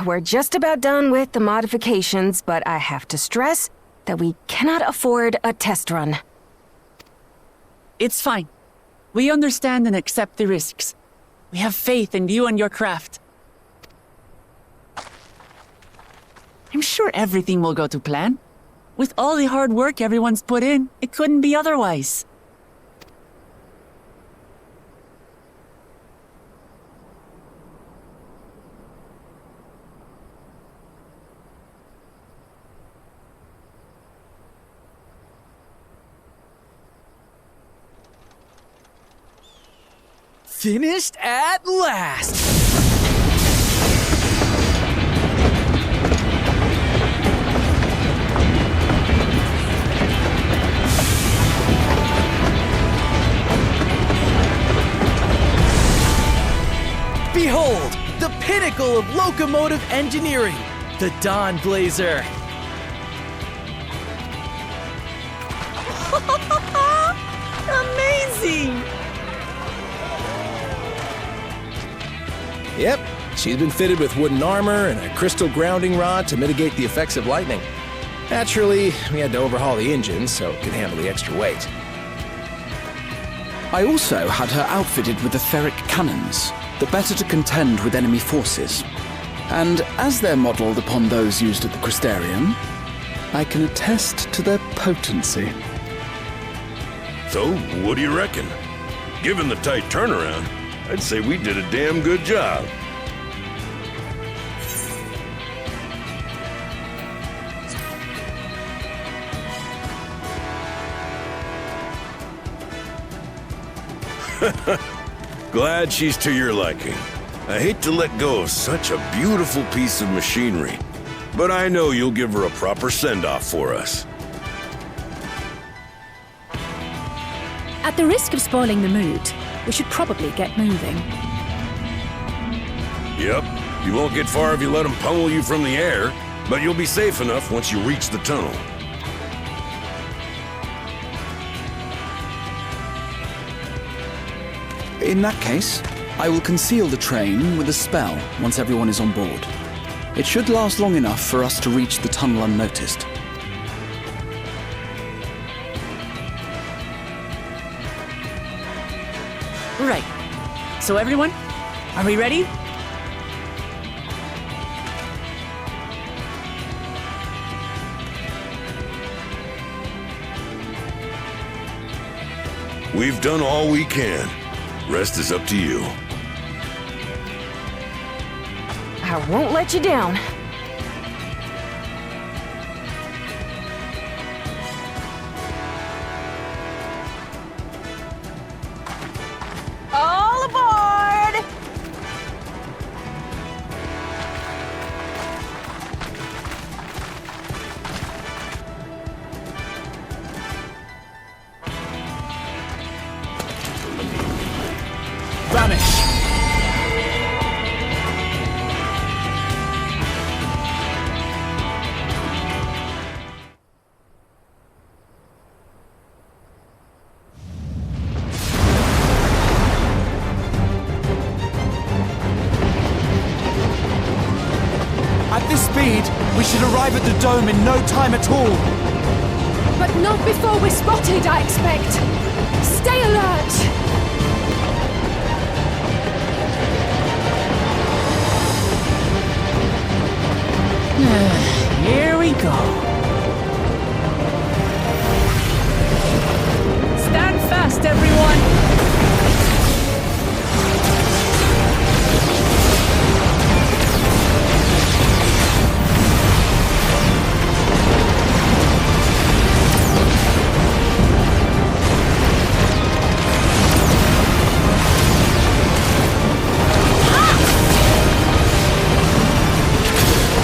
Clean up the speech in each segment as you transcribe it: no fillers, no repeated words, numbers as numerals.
we're just about done with the modifications, but I have to stress that we cannot afford a test run. It's fine. We understand and accept the risks. We have faith in you and your craft. I'm sure everything will go to plan. With all the hard work everyone's put in, it couldn't be otherwise. Finished at last! Behold, the pinnacle of locomotive engineering, the Dawn Blazer. Amazing! Yep, she's been fitted with wooden armor and a crystal grounding rod to mitigate the effects of lightning. Naturally, we had to overhaul the engine so it could handle the extra weight. I also had her outfitted with the ferric cannons, the better to contend with enemy forces. And as they're modelled upon those used at the Crystarium, I can attest to their potency. So, what do you reckon? Given the tight turnaround, I'd say we did a damn good job. Glad she's to your liking. I hate to let go of such a beautiful piece of machinery, but I know you'll give her a proper send-off for us. At the risk of spoiling the mood, we should probably get moving. Yep, you won't get far if you let them pummel you from the air, but you'll be safe enough once you reach the tunnel. In that case, I will conceal the train with a spell once everyone is on board. It should last long enough for us to reach the tunnel unnoticed. Right. So everyone, are we ready? We've done all we can. Rest is up to you. I won't let you down. All aboard! Vanish! At this speed, we should arrive at the dome in no time at all. But not before we're spotted, I expect. Stay alert! Here we go. Stand fast, everyone!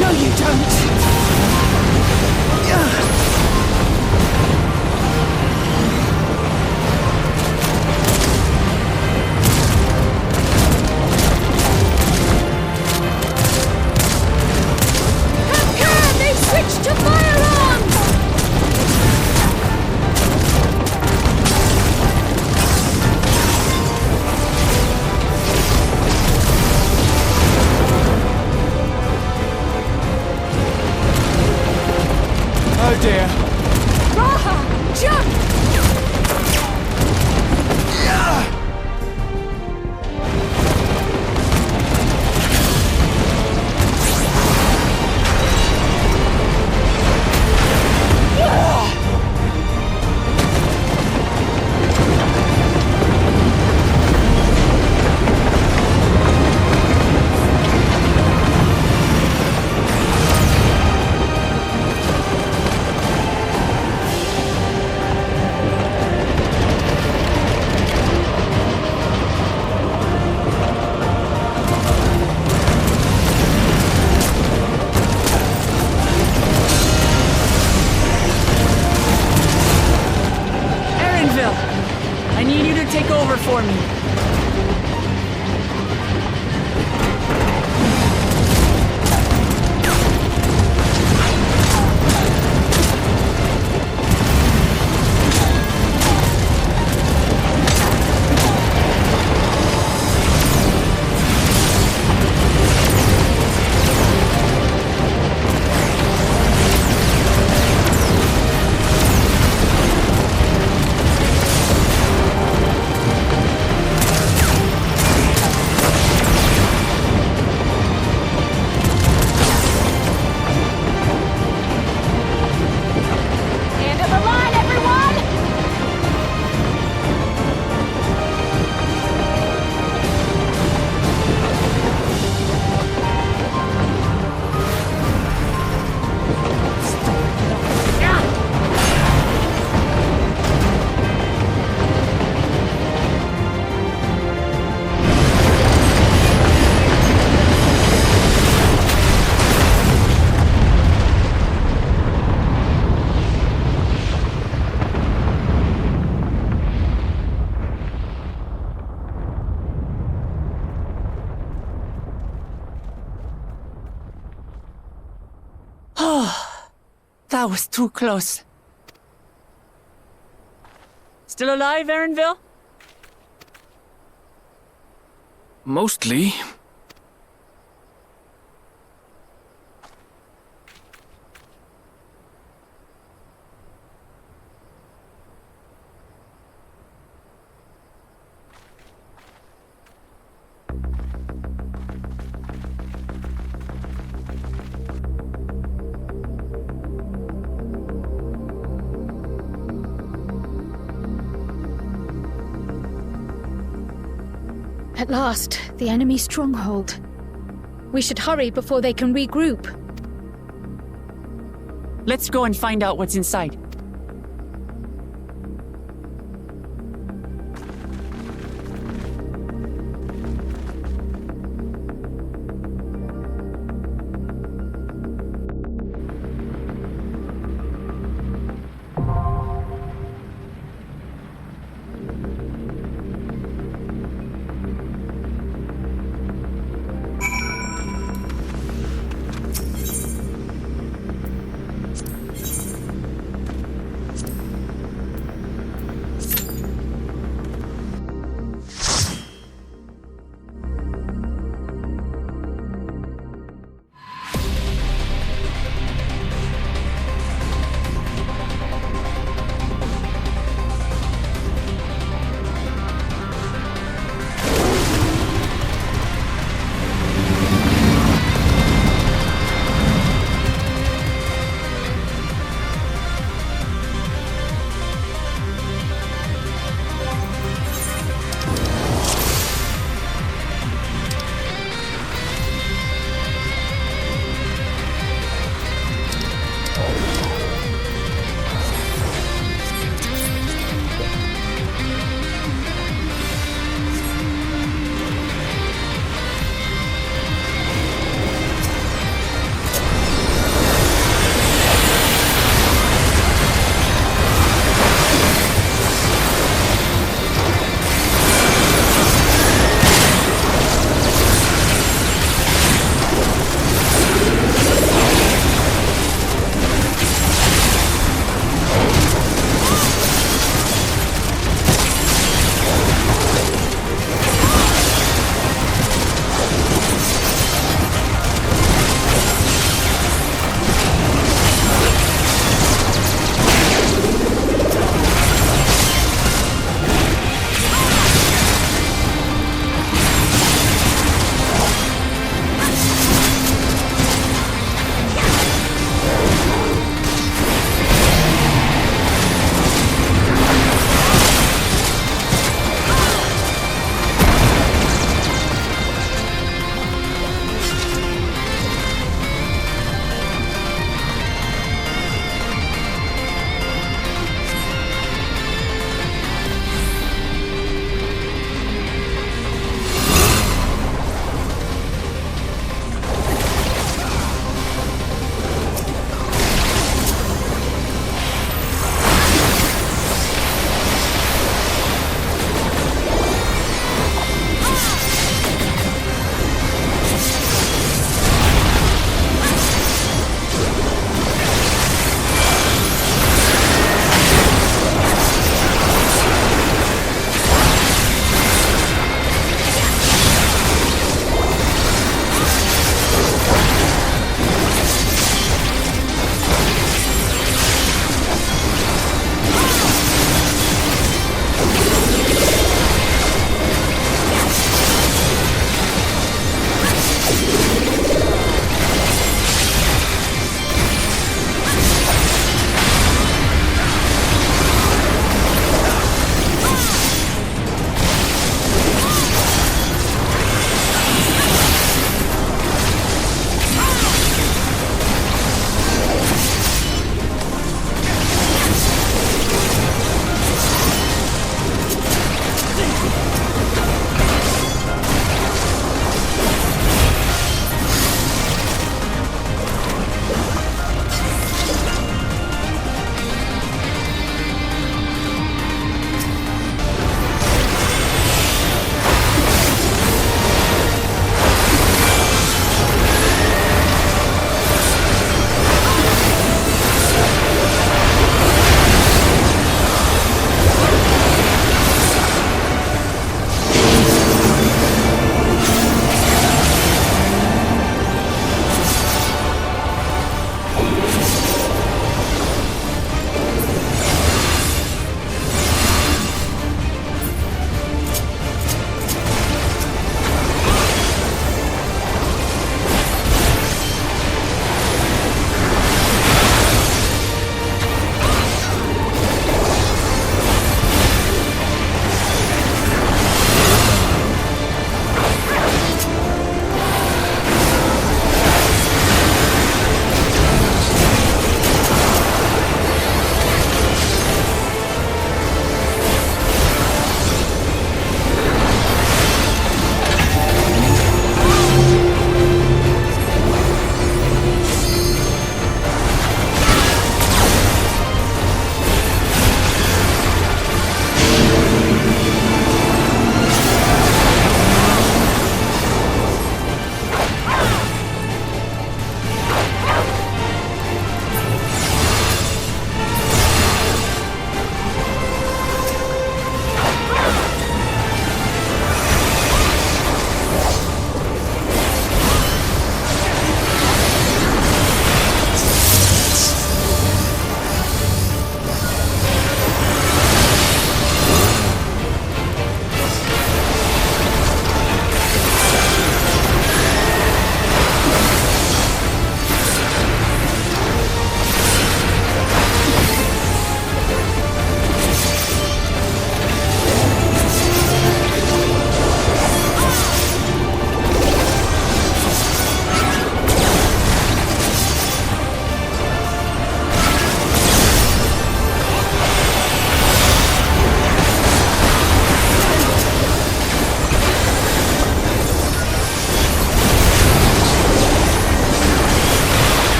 No, you don't! Oh dear. Raha, jump! I need you to take over for me. That was too close. Still alive, Erinville? Mostly. At last, the enemy stronghold. We should hurry before they can regroup. Let's go and find out what's inside.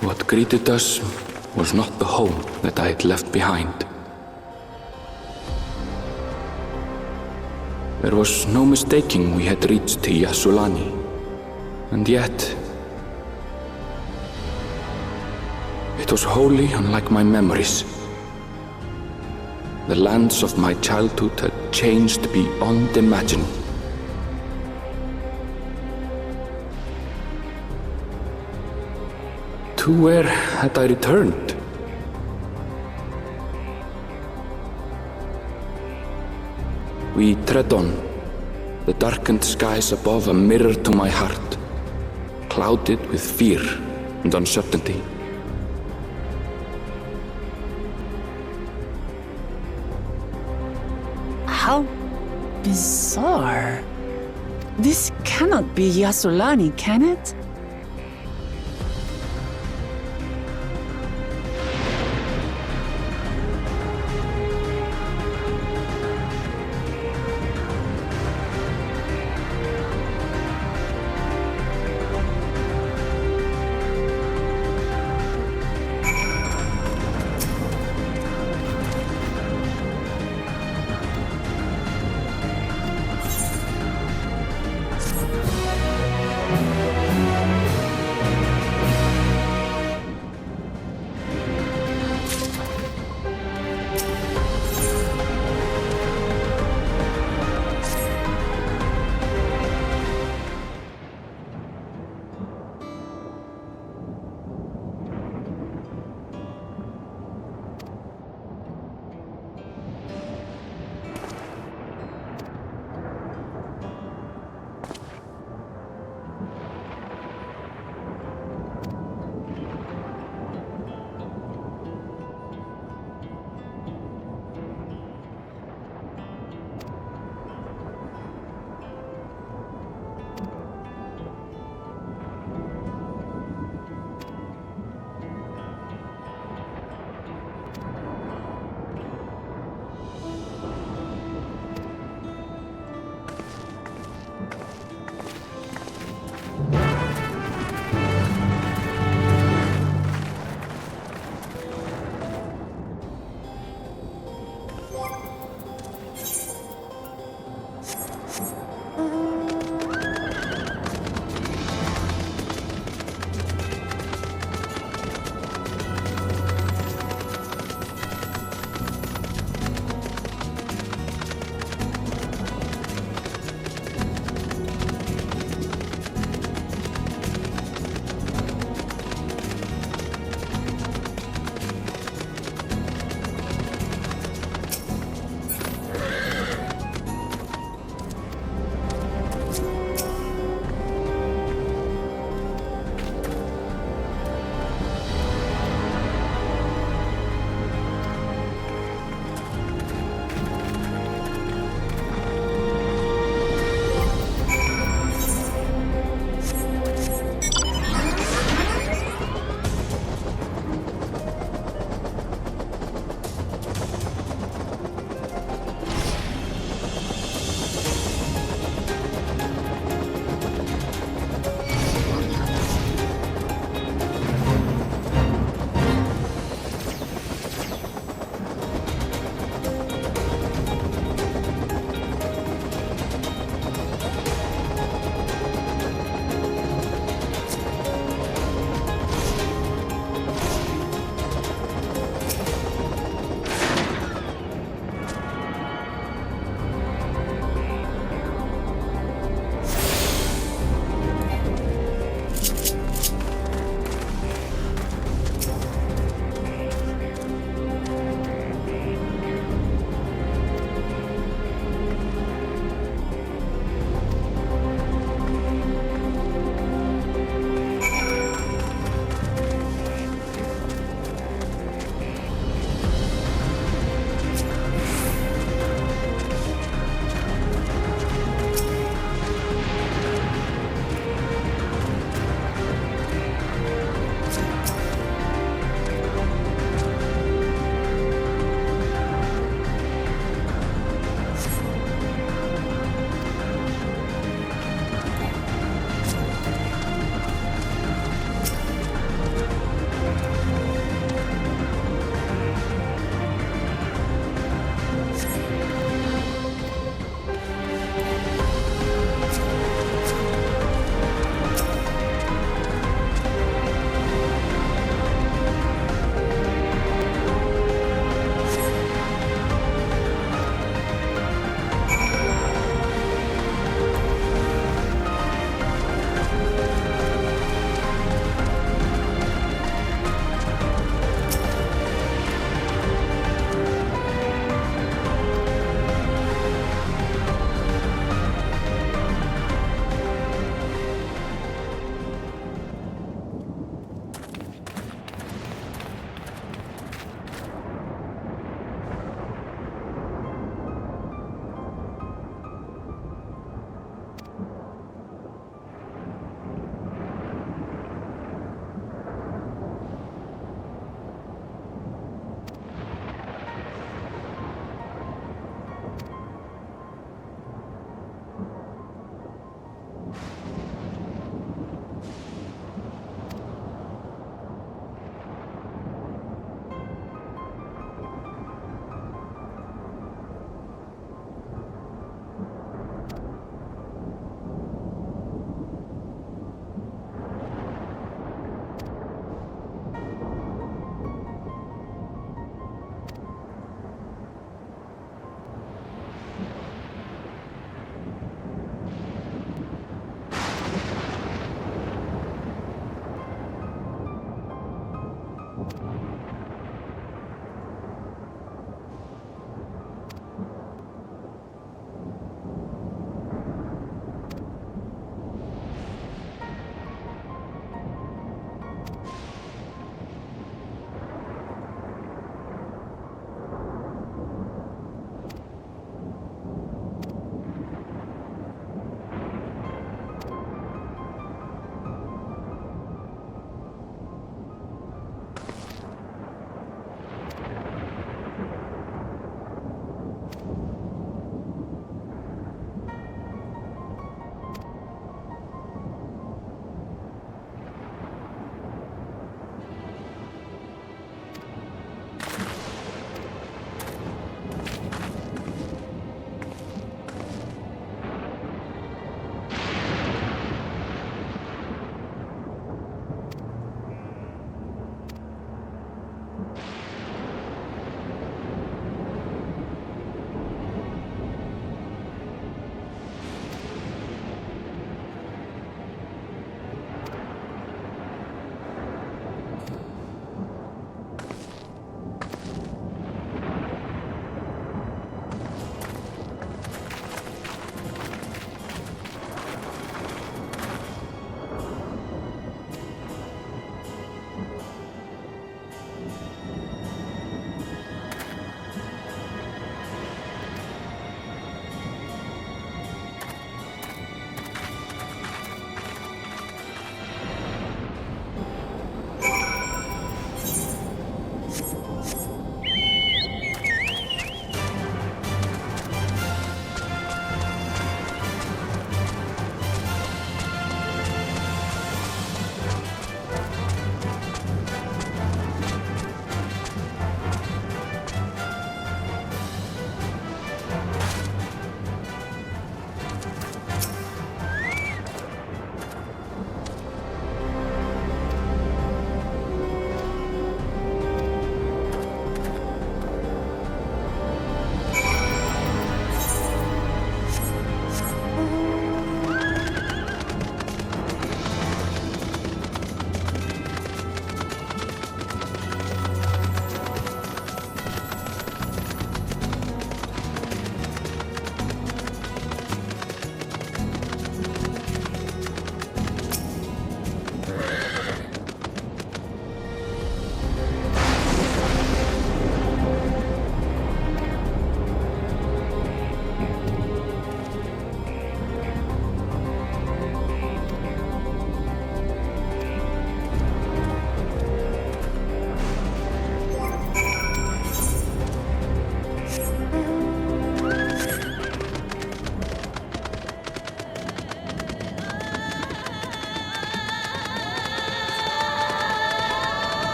What greeted us was not the home that I had left behind. There was no mistaking we had reached Yasulani, and yet it was wholly unlike my memories. The lands of my childhood had changed beyond imagining. To where had I returned? We tread on, the darkened skies above a mirror to my heart, clouded with fear and uncertainty. How bizarre. This cannot be Yasulani, can it?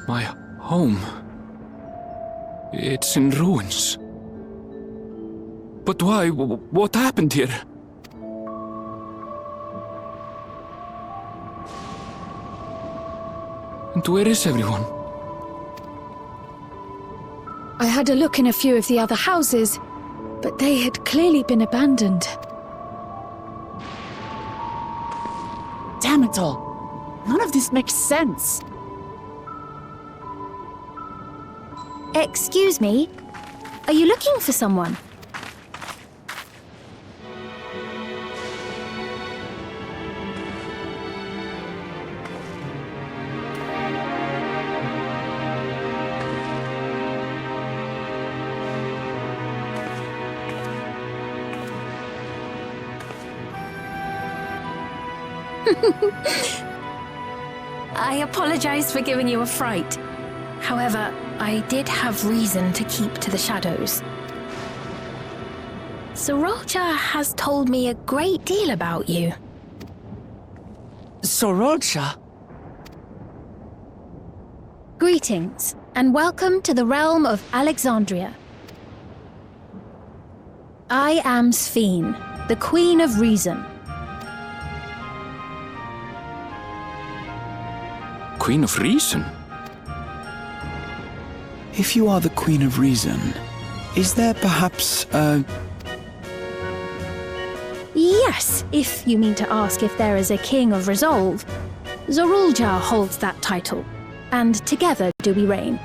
My home. It's in ruins. But why? What happened here? And where is everyone? I had a look in a few of the other houses, but they had clearly been abandoned. Damn it all. None of this makes sense. Excuse me? Are you looking for someone? I apologize for giving you a fright. However, I did have reason to keep to the shadows. Sorolja has told me a great deal about you. Sorolja? Greetings, and welcome to the realm of Alexandria. I am Sphene, the Queen of Reason. Queen of Reason? If you are the Queen of Reason, is there perhaps a... Yes, if you mean to ask if there is a King of Resolve. Sorolja holds that title, and together do we reign.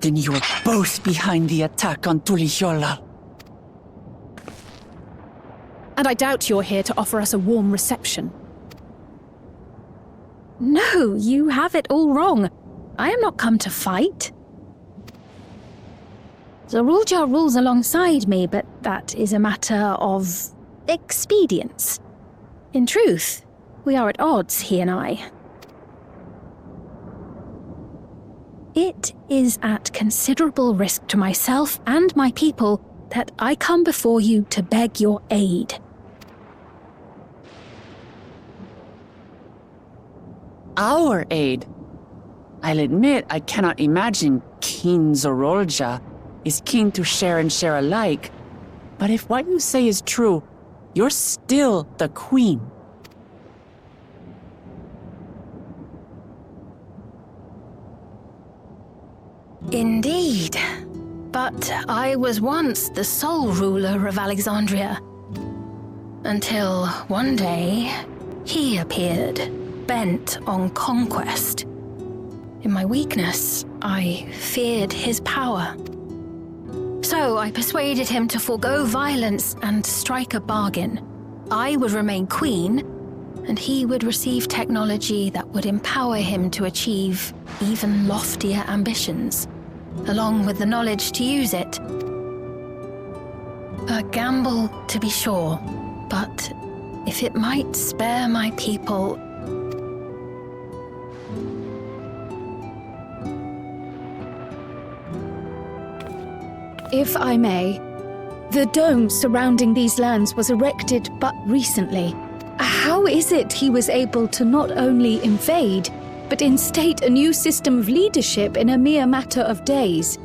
Then you are both behind the attack on Tuliyollal. And I doubt you're here to offer us a warm reception. No, you have it all wrong. I am not come to fight. Sorolja rules alongside me, but that is a matter of expedience. In truth, we are at odds, he and I. It is at considerable risk to myself and my people that I come before you to beg your aid. Our aid? I'll admit I cannot imagine King Sorolja is keen to share and share alike. But if what you say is true, you're still the Queen. Indeed. But I was once the sole ruler of Alexandria. Until one day, he appeared, bent on conquest. In my weakness, I feared his power. So I persuaded him to forego violence and strike a bargain. I would remain queen, and he would receive technology that would empower him to achieve even loftier ambitions, along with the knowledge to use it. A gamble, to be sure, but if it might spare my people... If I may, the dome surrounding these lands was erected but recently. How is it he was able to not only invade, but instate a new system of leadership in a mere matter of days?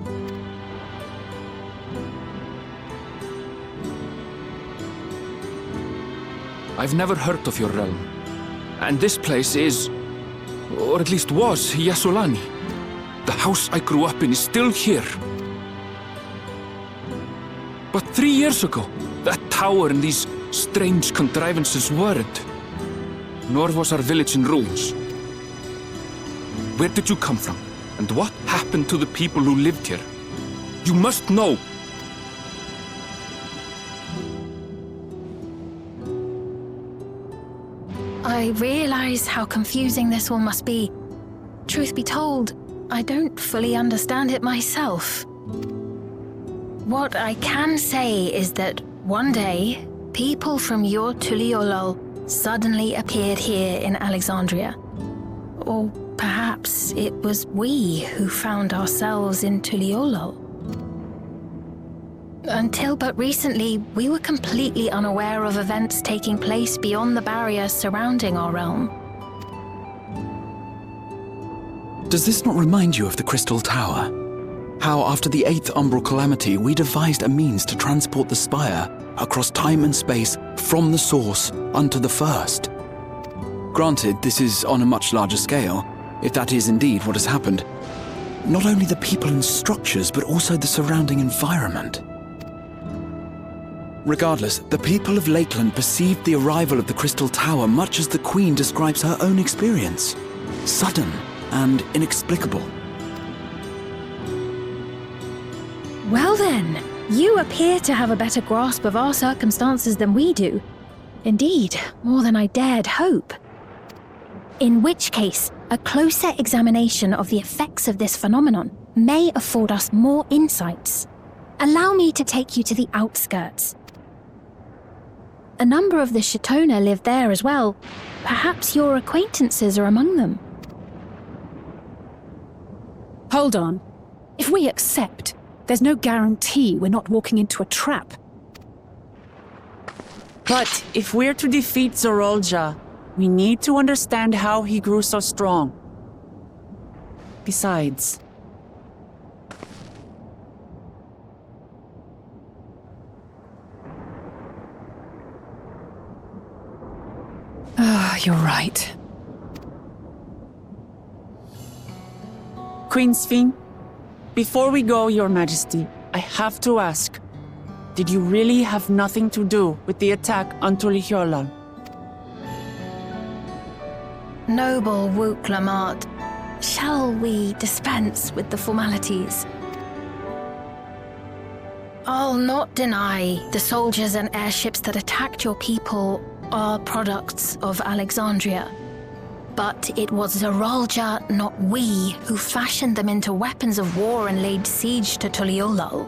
I've never heard of your realm. And this place is, or at least was, Yasolani. The house I grew up in is still here. But 3 years ago, that tower and these strange contrivances weren't. Nor was our village in ruins. Where did you come from? And what happened to the people who lived here? You must know! I realize how confusing this all must be. Truth be told, I don't fully understand it myself. What I can say is that one day, people from your Tuliyollal suddenly appeared here in Alexandria. Or perhaps it was we who found ourselves in Tuliyollal. Until but recently, we were completely unaware of events taking place beyond the barrier surrounding our realm. Does this not remind you of the Crystal Tower? How, after the 8th Umbral Calamity, we devised a means to transport the Spire across time and space from the source unto the First. Granted, this is on a much larger scale, if that is indeed what has happened. Not only the people and structures, but also the surrounding environment. Regardless, the people of Lakeland perceived the arrival of the Crystal Tower much as the Queen describes her own experience. Sudden and inexplicable. Well then, you appear to have a better grasp of our circumstances than we do. Indeed, more than I dared hope. In which case, a closer examination of the effects of this phenomenon may afford us more insights. Allow me to take you to the outskirts. A number of the Shatona live there as well. Perhaps your acquaintances are among them. Hold on. If we accept, there's no guarantee we're not walking into a trap. But if we're to defeat Zorolja, we need to understand how he grew so strong. Besides... You're right. Queen Sphene, before we go, Your Majesty, I have to ask, did you really have nothing to do with the attack on Tulihyolal? Noble Wook Lamart, shall we dispense with the formalities? I'll not deny the soldiers and airships that attacked your people are products of Alexandria. But it was Zorolja, not we, who fashioned them into weapons of war and laid siege to Tulihyolal.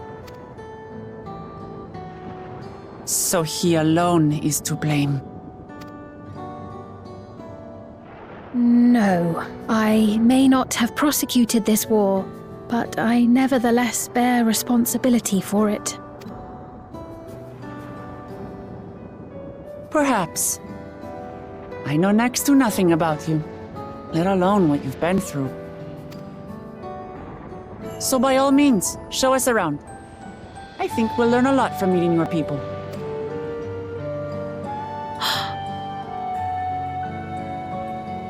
So he alone is to blame. No, I may not have prosecuted this war, but I nevertheless bear responsibility for it. Perhaps. I know next to nothing about you, let alone what you've been through. So by all means, show us around. I think we'll learn a lot from meeting your people.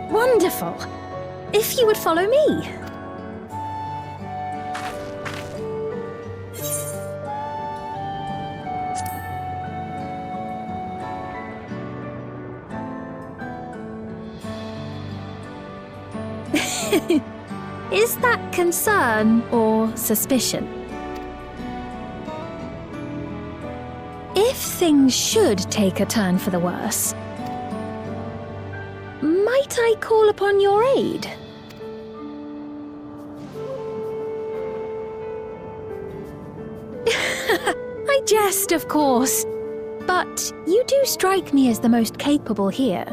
Wonderful! If you would follow me. Is that concern or suspicion? If things should take a turn for the worse, might I call upon your aid? I jest, of course, but you do strike me as the most capable here.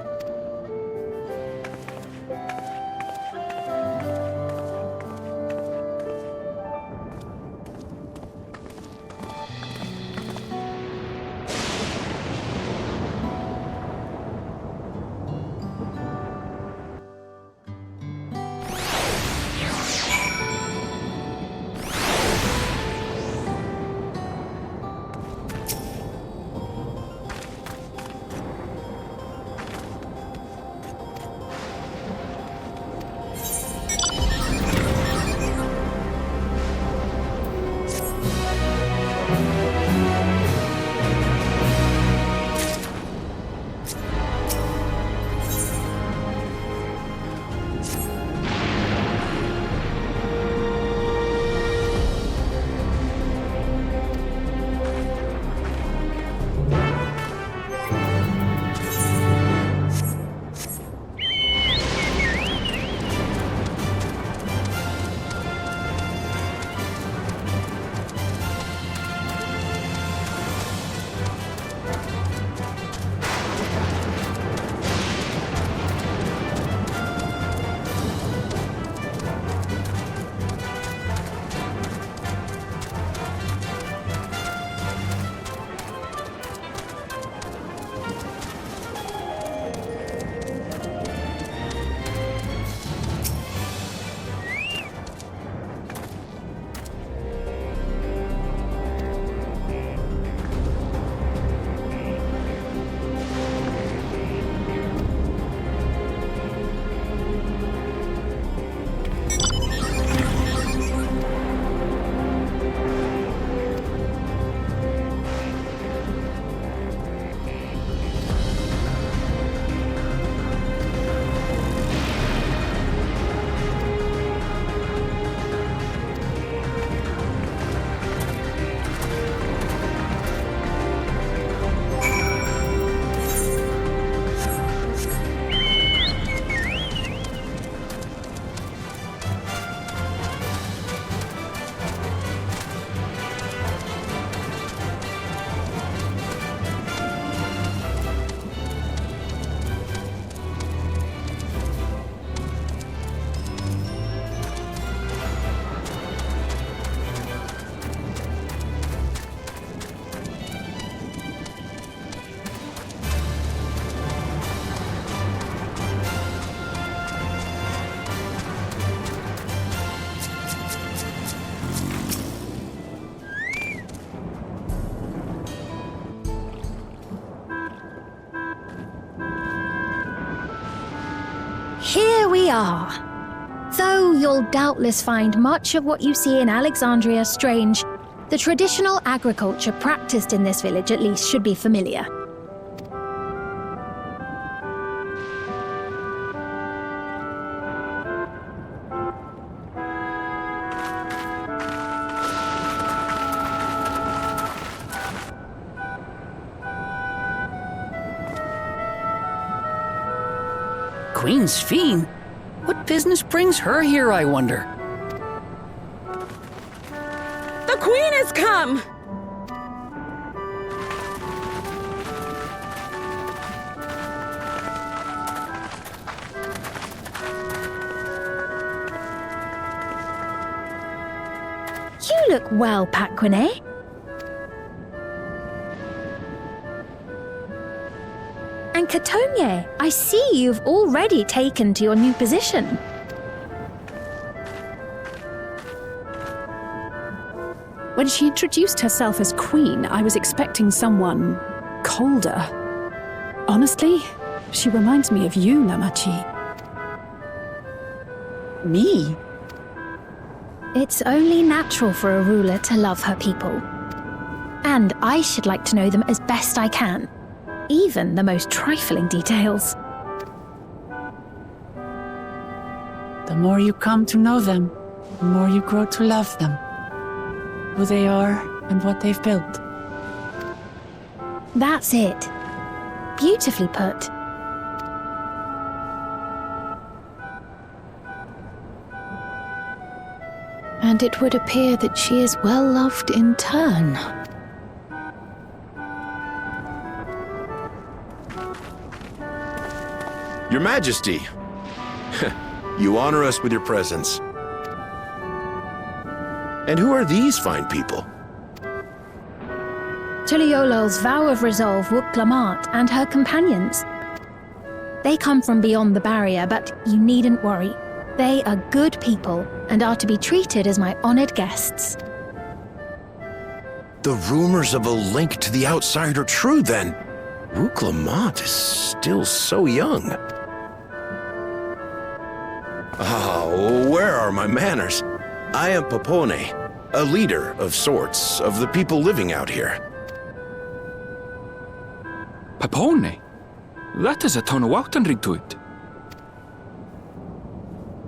we are. Though you'll doubtless find much of what you see in Alexandria strange, the traditional agriculture practiced in this village at least should be familiar. Queen's Fiend? What business brings her here, I wonder? The Queen has come! You look well, Paquine. And Catogne, I see you've already taken to your new position. When she introduced herself as queen, I was expecting someone colder. Honestly, she reminds me of you, Namachi. Me? It's only natural for a ruler to love her people. And I should like to know them as best I can, even the most trifling details. The more you come to know them, the more you grow to love them. Who they are and what they've built. That's it. Beautifully put. And it would appear that she is well loved in turn. Your Majesty, you honor us with your presence. And who are these fine people? Tuliolol's vow of resolve, Wuk-Lamat, and her companions. They come from beyond the barrier, but you needn't worry. They are good people and are to be treated as my honored guests. The rumors of a link to the outside are true, then. Wuk-Lamat is still so young. Oh, where are my manners? I am Popone, a leader of sorts of the people living out here. Popone? That is a Tonawautan to it.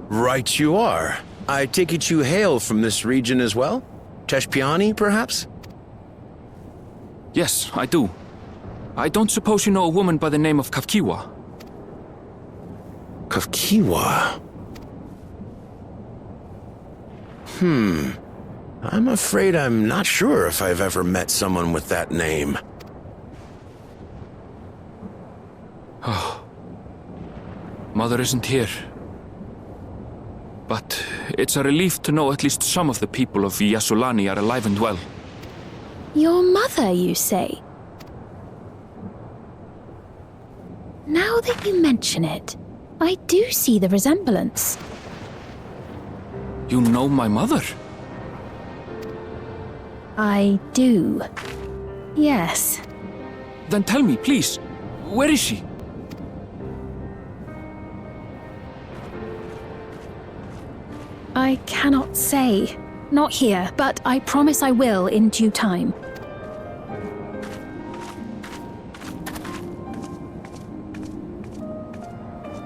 Right you are. I take it you hail from this region as well? Teshpiani, perhaps? Yes, I do. I don't suppose you know a woman by the name of Kafkiwa? Kafkiwa? I'm afraid I'm not sure if I've ever met someone with that name. Oh. Mother isn't here. But it's a relief to know at least some of the people of Yasulani are alive and well. Your mother, you say? Now that you mention it, I do see the resemblance. You know my mother? I do. Yes. Then tell me, please, where is she? I cannot say. Not here, but I promise I will in due time.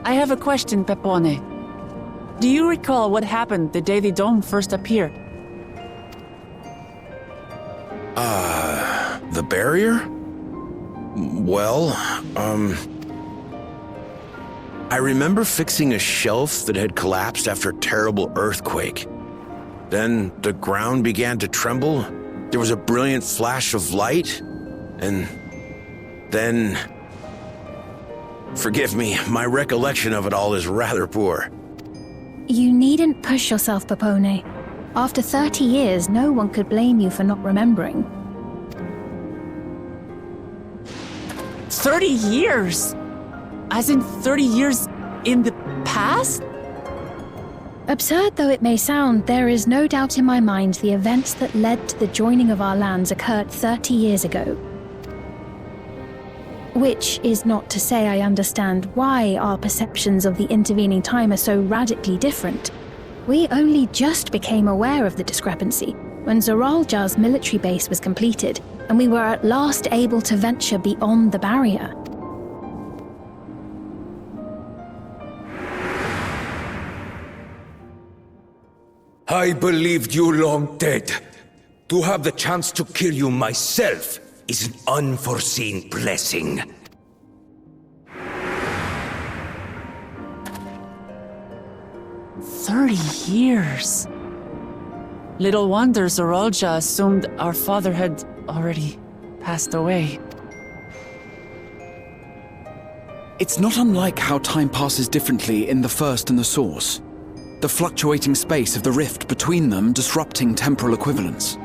I have a question, Pepone. Do you recall what happened the day the dome first appeared? The barrier? Well, I remember fixing a shelf that had collapsed after a terrible earthquake. Then the ground began to tremble. There was a brilliant flash of light, and then... Forgive me, my recollection of it all is rather poor. You needn't push yourself, Popone. After 30 years, no one could blame you for not remembering. 30 years? As in 30 years in the past? Absurd though it may sound, there is no doubt in my mind the events that led to the joining of our lands occurred 30 years ago. Which is not to say I understand why our perceptions of the intervening time are so radically different. We only just became aware of the discrepancy when Zoralja's military base was completed, and we were at last able to venture beyond the barrier. I believed you long dead. To have the chance to kill you myself is an unforeseen blessing. "30 years. Little wonder Zoralja assumed our father had already passed away." It's not unlike how time passes differently in the First and the Source. The fluctuating space of the rift between them disrupting temporal equivalence.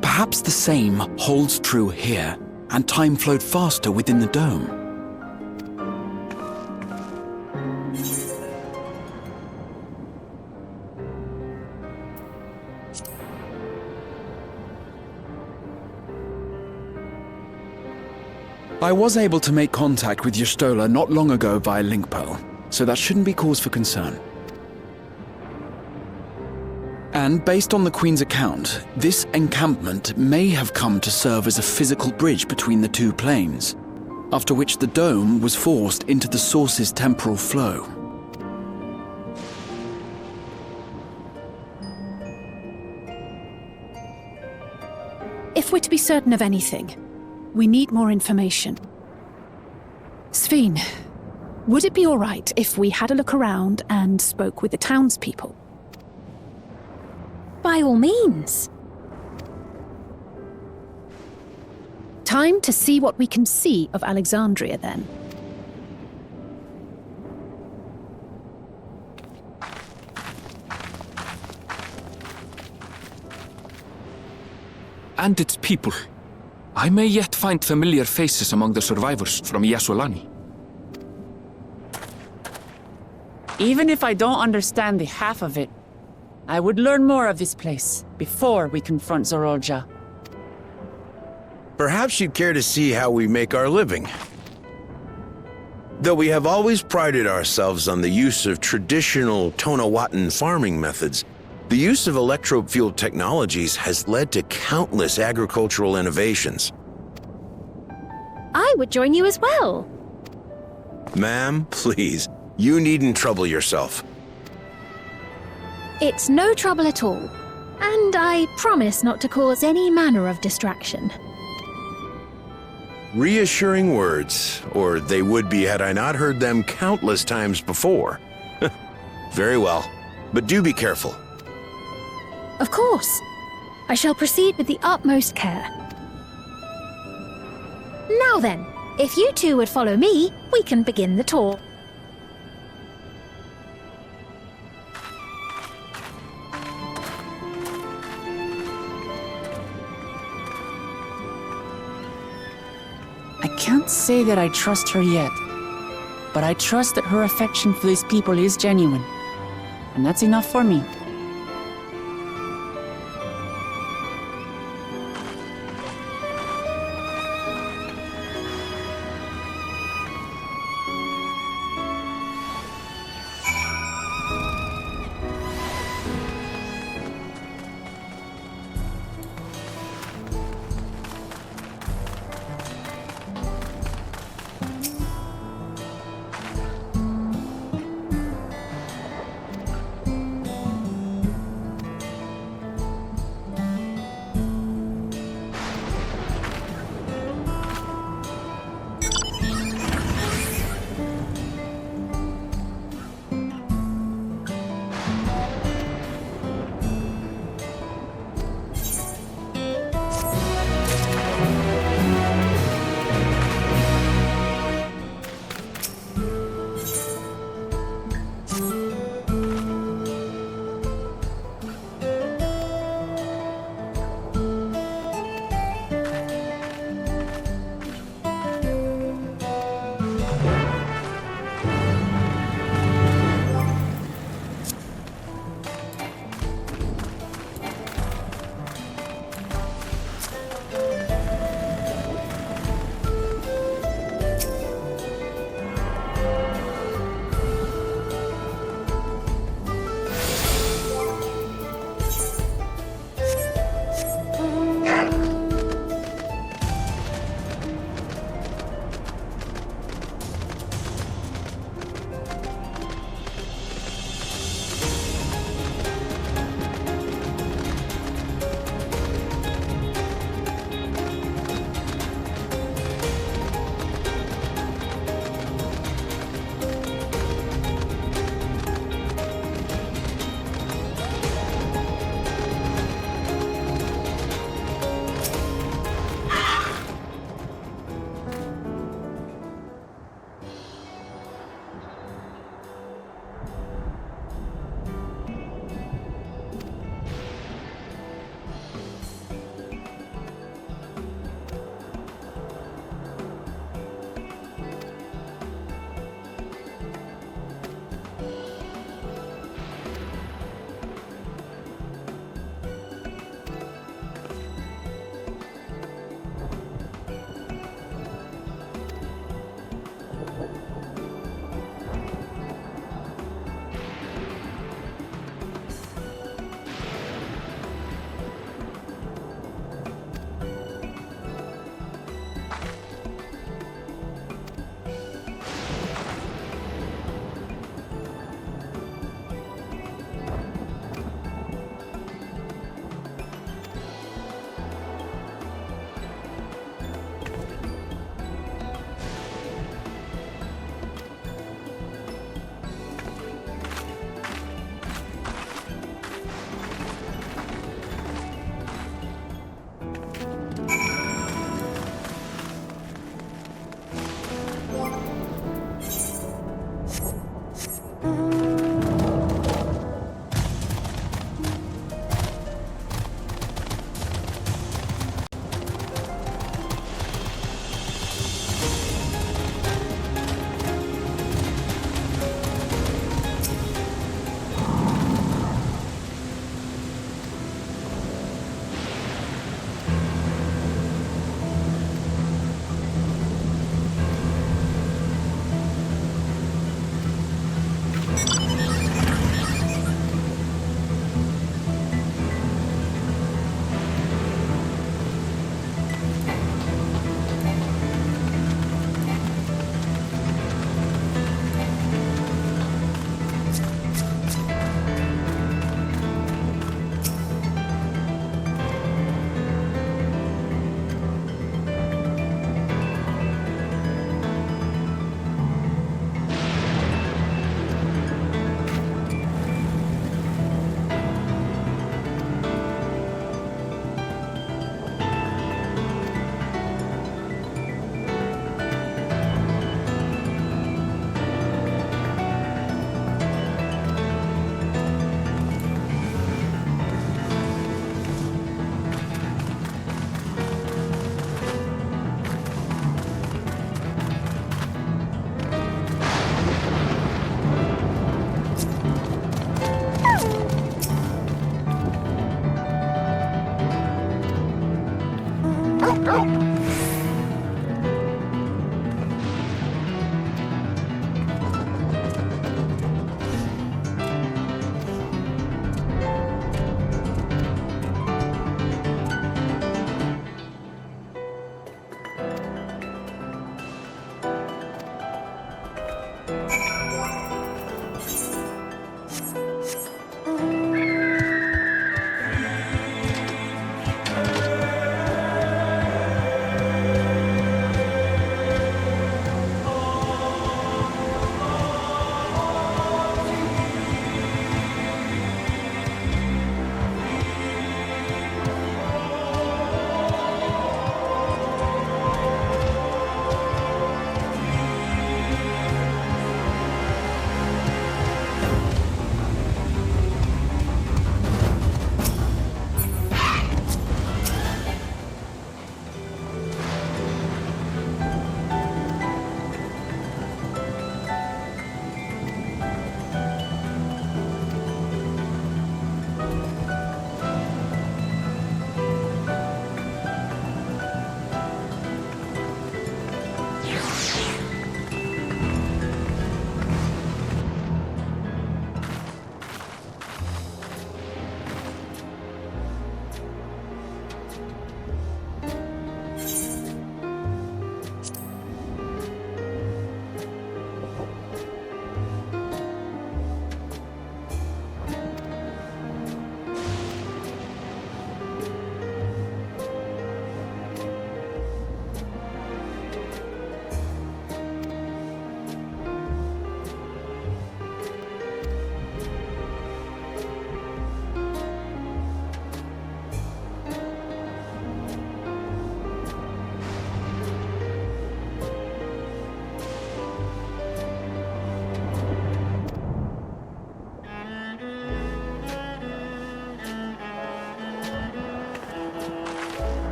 Perhaps the same holds true here, and time flowed faster within the dome. I was able to make contact with Y'shtola not long ago via link pearl, so that shouldn't be cause for concern. And based on the Queen's account, this encampment may have come to serve as a physical bridge between the two planes, after which the dome was forced into the Source's temporal flow. If we're to be certain of anything, we need more information. Sphene, would it be all right if we had a look around and spoke with the townspeople? By all means. Time to see what we can see of Alexandria, then. And its people. I may yet find familiar faces among the survivors from Yasolani. Even if I don't understand the half of it, I would learn more of this place before we confront Zoralja. Perhaps you'd care to see how we make our living. Though we have always prided ourselves on the use of traditional Tonawatan farming methods, the use of electro-fueled technologies has led to countless agricultural innovations. I would join you as well. Ma'am, please, you needn't trouble yourself. It's no trouble at all, and I promise not to cause any manner of distraction. Reassuring words, or they would be had I not heard them countless times before. Very well, but do be careful. Of course. I shall proceed with the utmost care. Now then, if you two would follow me, we can begin the tour. I can't say that I trust her yet, but I trust that her affection for these people is genuine, and that's enough for me.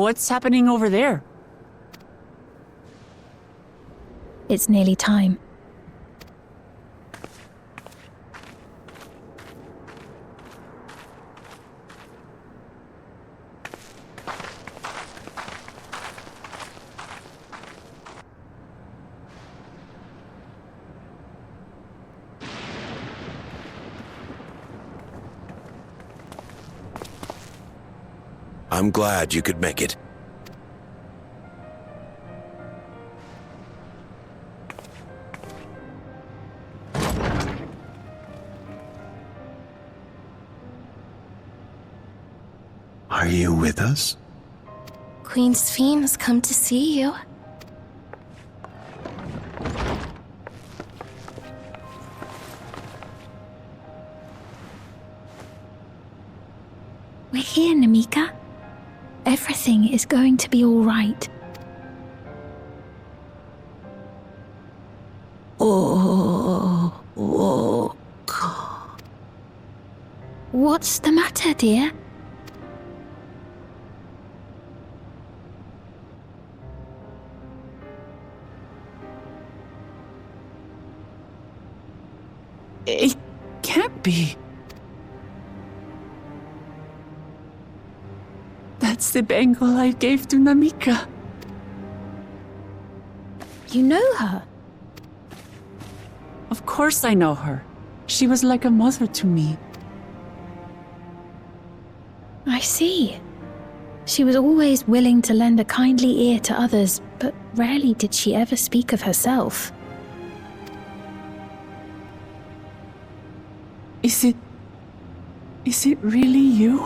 What's happening over there? It's nearly time. I'm glad you could make it. Are you with us? Queen Sphene has come to see you. We're here, Namika. Everything is going to be all right. What's the matter, dear? It can't be. That's the bangle I gave to Namika. You know her? Of course I know her. She was like a mother to me. I see. She was always willing to lend a kindly ear to others, but rarely did she ever speak of herself. Is it really you?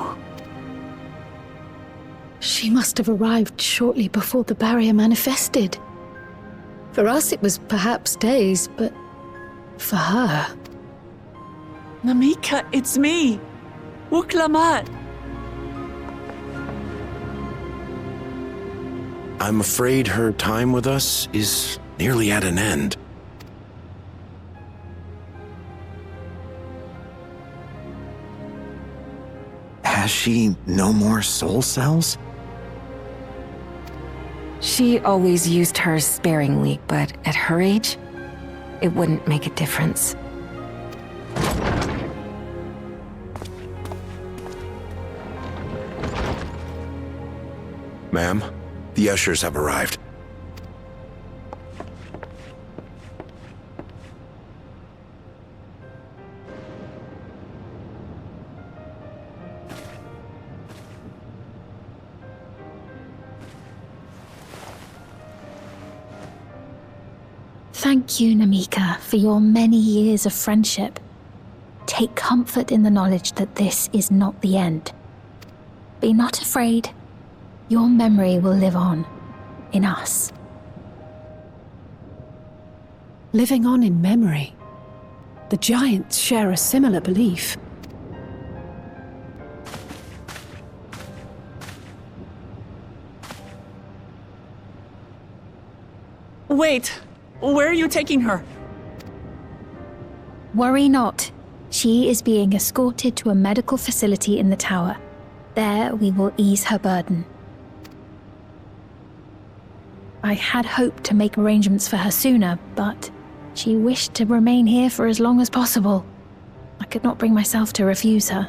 She must have arrived shortly before the barrier manifested. For us, it was perhaps days, but for her... Namika, it's me! Wuklamat! I'm afraid her time with us is nearly at an end. Has she no more soul cells? She always used hers sparingly, but at her age, it wouldn't make a difference. Ma'am, the ushers have arrived. Thank you, Namika, for your many years of friendship. Take comfort in the knowledge that this is not the end. Be not afraid. Your memory will live on, in us. Living on in memory. The giants share a similar belief. Wait! Where are you taking her? Worry not. She is being escorted to a medical facility in the tower. There we will ease her burden. I had hoped to make arrangements for her sooner, but she wished to remain here for as long as possible. I could not bring myself to refuse her.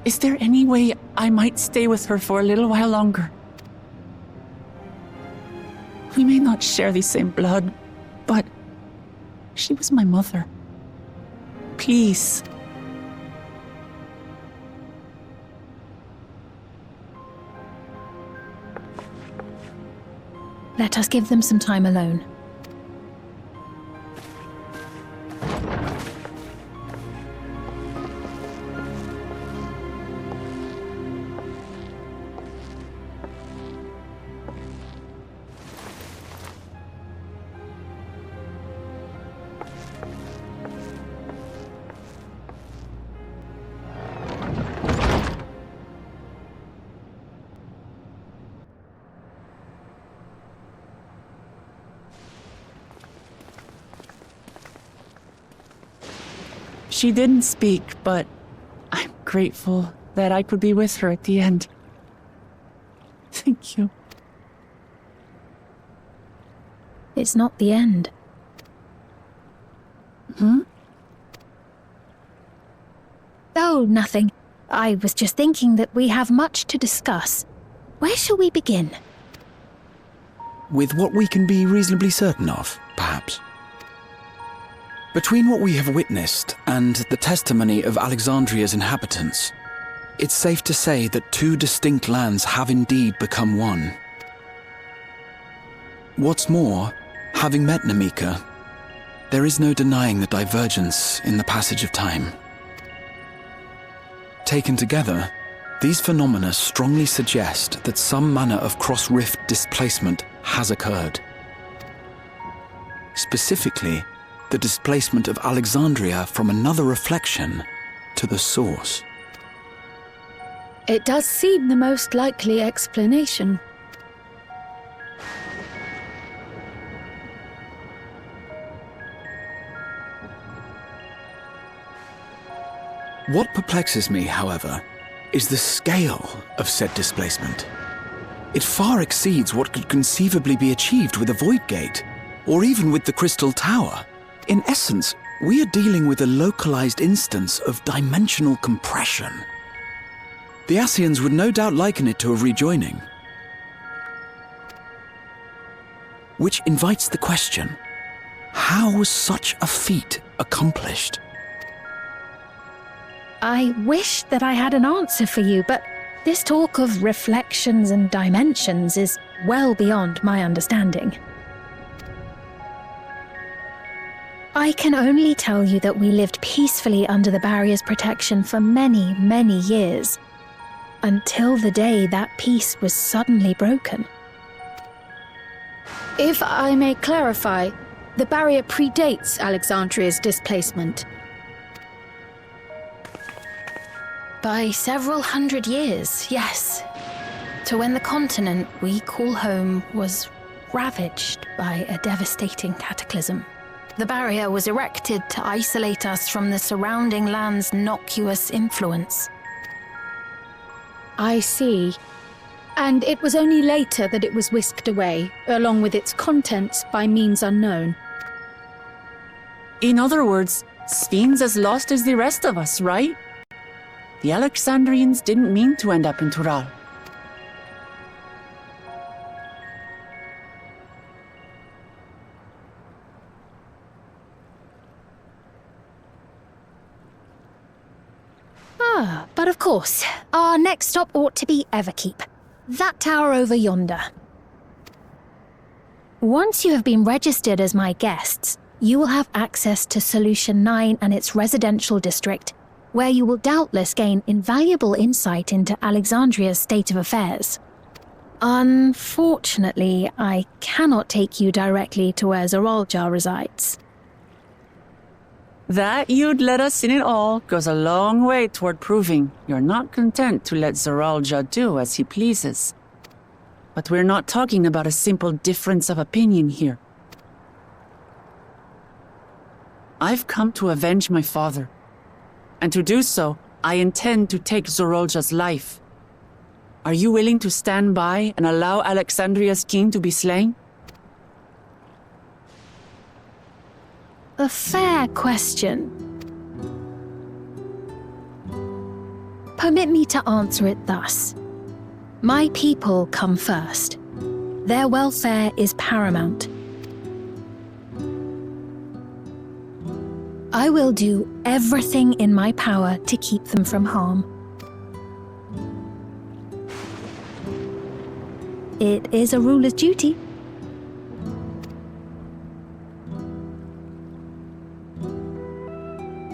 Is there any way I might stay with her for a little while longer? We may not share the same blood, but she was my mother. Please. Let us give them some time alone. She didn't speak, but I'm grateful that I could be with her at the end. Thank you. It's not the end. Oh, nothing. I was just thinking that we have much to discuss. Where shall we begin? With what we can be reasonably certain of, perhaps. Between what we have witnessed and the testimony of Alexandria's inhabitants, it's safe to say that two distinct lands have indeed become one. What's more, having met Namika, there is no denying the divergence in the passage of time. Taken together, these phenomena strongly suggest that some manner of cross-rift displacement has occurred. Specifically, the displacement of Alexandria from another reflection to the source. It does seem the most likely explanation. What perplexes me, however, is the scale of said displacement. It far exceeds what could conceivably be achieved with a void gate, or even with the Crystal Tower. In essence, we are dealing with a localized instance of dimensional compression. The Ascians would no doubt liken it to a rejoining. Which invites the question, how was such a feat accomplished? I wish that I had an answer for you, but this talk of reflections and dimensions is well beyond my understanding. I can only tell you that we lived peacefully under the barrier's protection for many, many years, until the day that peace was suddenly broken. If I may clarify, the barrier predates Alexandria's displacement. By several hundred years, yes. To when the continent we call home was ravaged by a devastating cataclysm. The barrier was erected to isolate us from the surrounding land's noxious influence. I see. And it was only later that it was whisked away, along with its contents, by means unknown. In other words, Sphène's as lost as the rest of us, right? The Alexandrians didn't mean to end up in Tural. But of course, our next stop ought to be Everkeep. That tower over yonder. Once you have been registered as my guests, you will have access to Solution 9 and its residential district, where you will doubtless gain invaluable insight into Alexandria's state of affairs. Unfortunately, I cannot take you directly to where Zoralja resides. That you'd let us in it all goes a long way toward proving you're not content to let Zoralja do as he pleases. But we're not talking about a simple difference of opinion here. I've come to avenge my father. And to do so, I intend to take Zoralja's life. Are you willing to stand by and allow Alexandria's king to be slain? A fair question. Permit me to answer it thus. My people come first. Their welfare is paramount. I will do everything in my power to keep them from harm. It is a ruler's duty.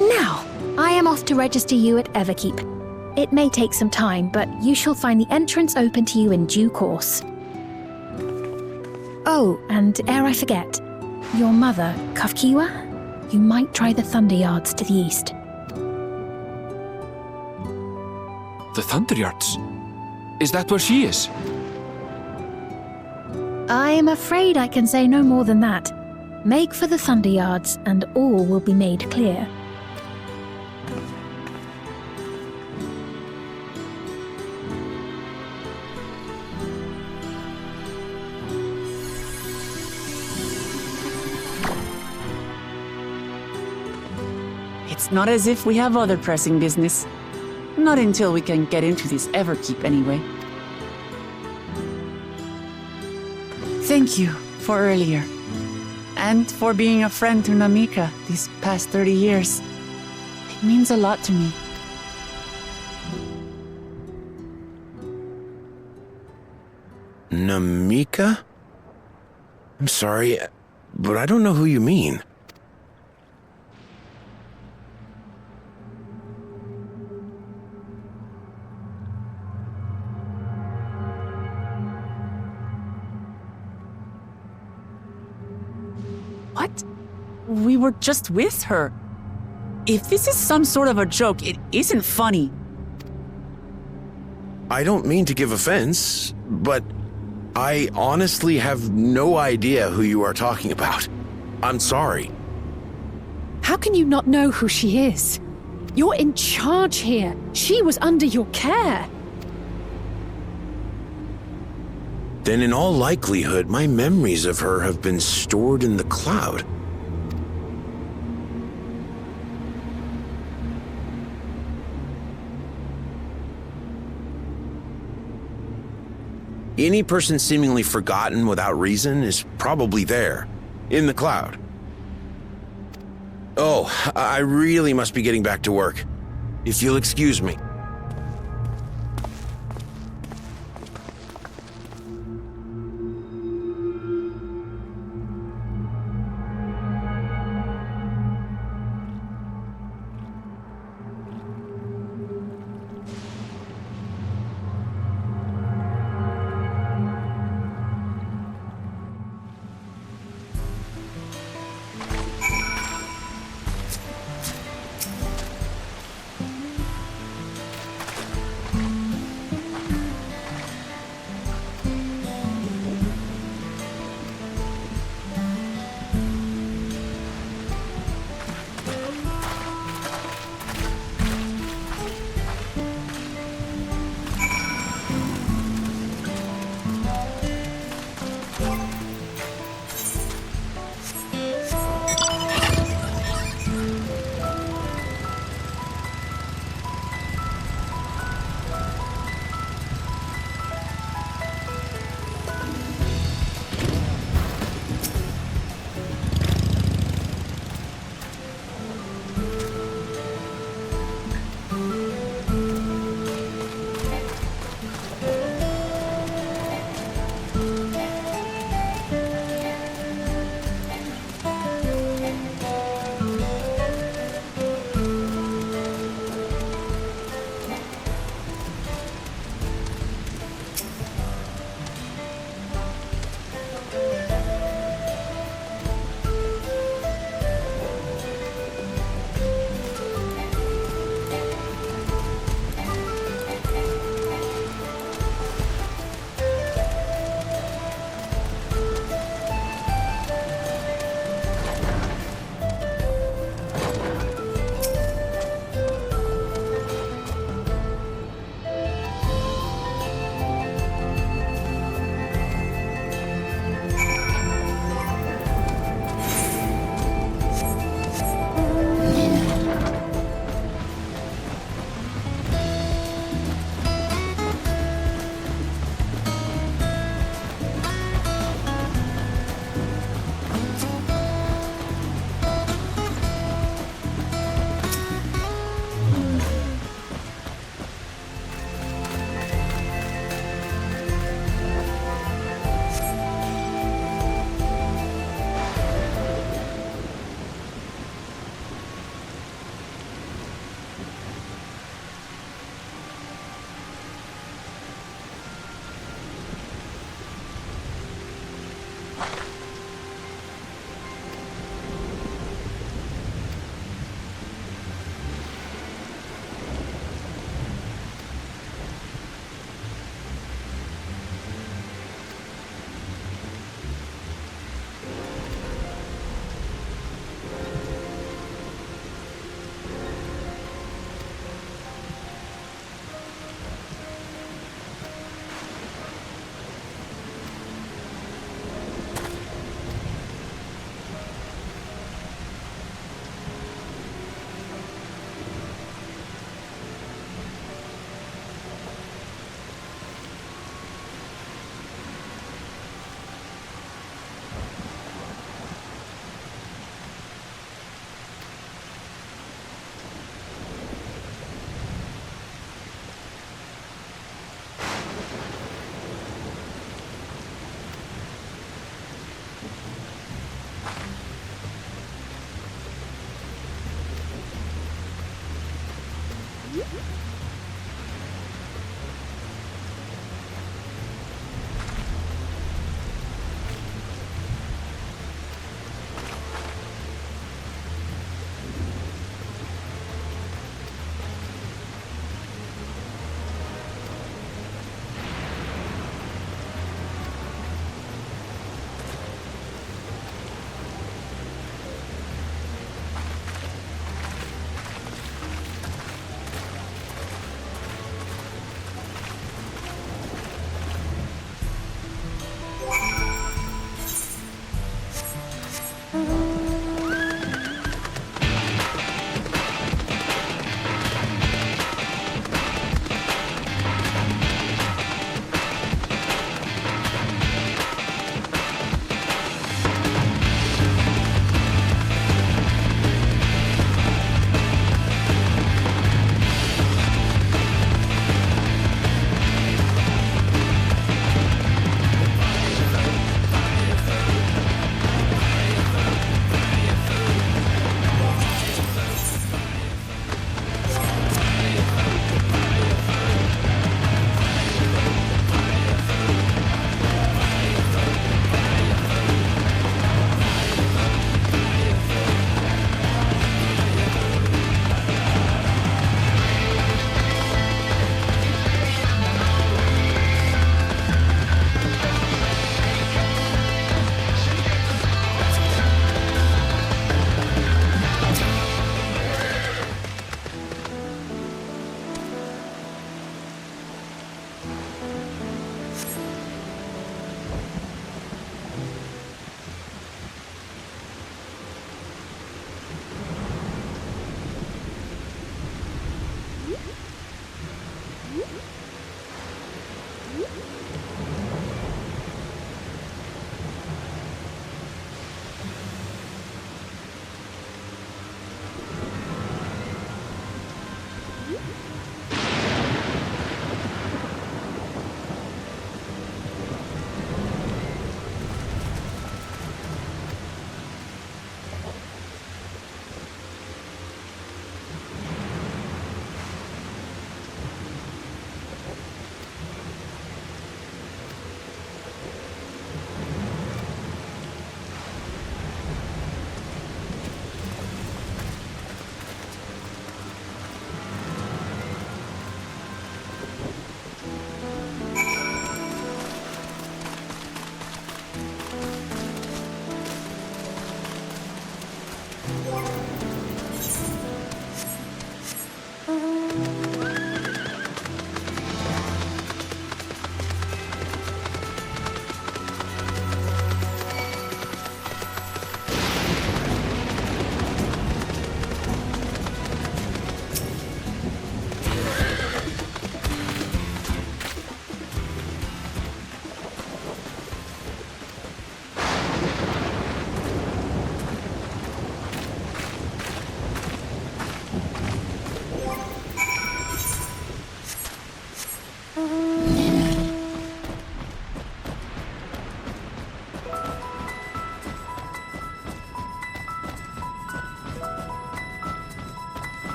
Now, I am off to register you at Everkeep. It may take some time, but you shall find the entrance open to you in due course. Oh, and ere I forget, your mother, Kafkiwa, you might try the Thunder Yards to the east. The Thunder Yards? Is that where she is? I am afraid I can say no more than that. Make for the Thunder Yards, and all will be made clear. It's not as if we have other pressing business. Not until we can get into this Everkeep, anyway. Thank you for earlier. And for being a friend to Namika these past 30 years. It means a lot to me. Namika? I'm sorry, but I don't know who you mean. What? We were just with her. If this is some sort of a joke, it isn't funny. I don't mean to give offense, but I honestly have no idea who you are talking about. I'm sorry. How can you not know who she is? You're in charge here. She was under your care. Then in all likelihood, my memories of her have been stored in the cloud. Any person seemingly forgotten without reason is probably there, in the cloud. Oh, I really must be getting back to work. if you'll excuse me.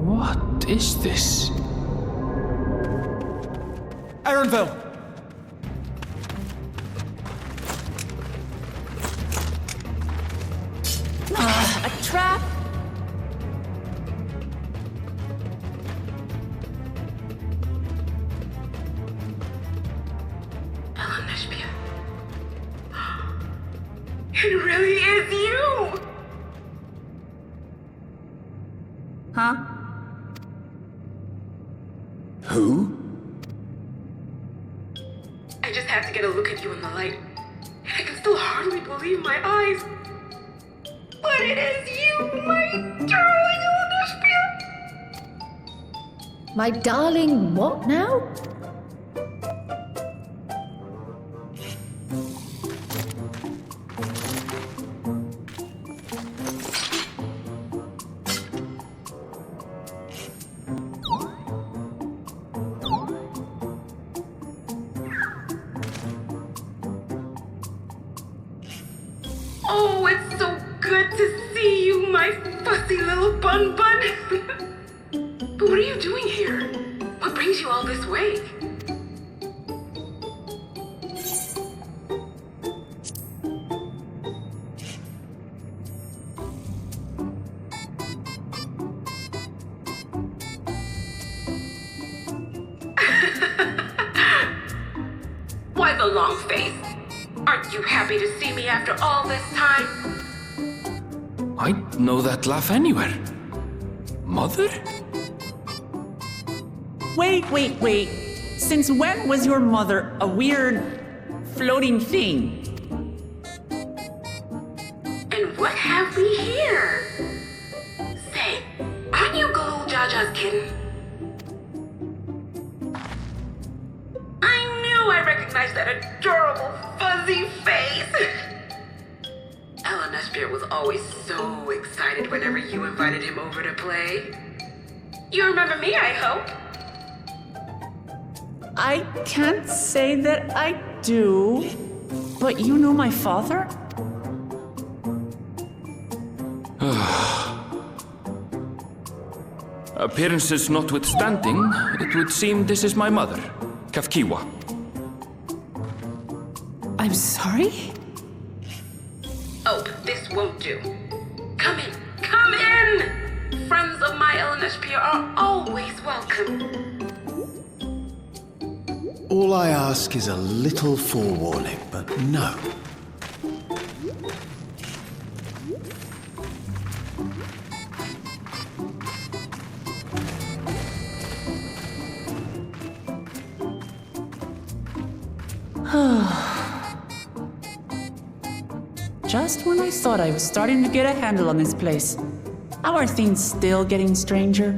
What is this? Aaronville! A trap? It really is you! Huh? Who? I just have to get a look at you in the light. And I can still hardly believe my eyes. But it is you, my darling Elderspiel! My darling what now? Oh, it's so good to see you, my fussy little bun bun. But what are you doing here? What brings you all this way? Why the long face? Aren't you happy to see me after all this time? I'd know that laugh anywhere. Mother? Wait. Since when was your mother a weird floating thing? And what have we here? Say, aren't you Galul Jaja's kitten? I knew I recognized that adorable fuzzy face. Ellen Espia Spirit was always so excited whenever you invited him over to play. You remember me, I hope? I can't say that I do, but you know my father? Appearances notwithstanding, it would seem this is my mother, Kafkiwa. I'm sorry? Oh, this won't do. Come in, come in! Friends of my Eleneshpia are always welcome. All I ask is a little forewarning, but no. Just when I thought I was starting to get a handle on this place, how are things still getting stranger?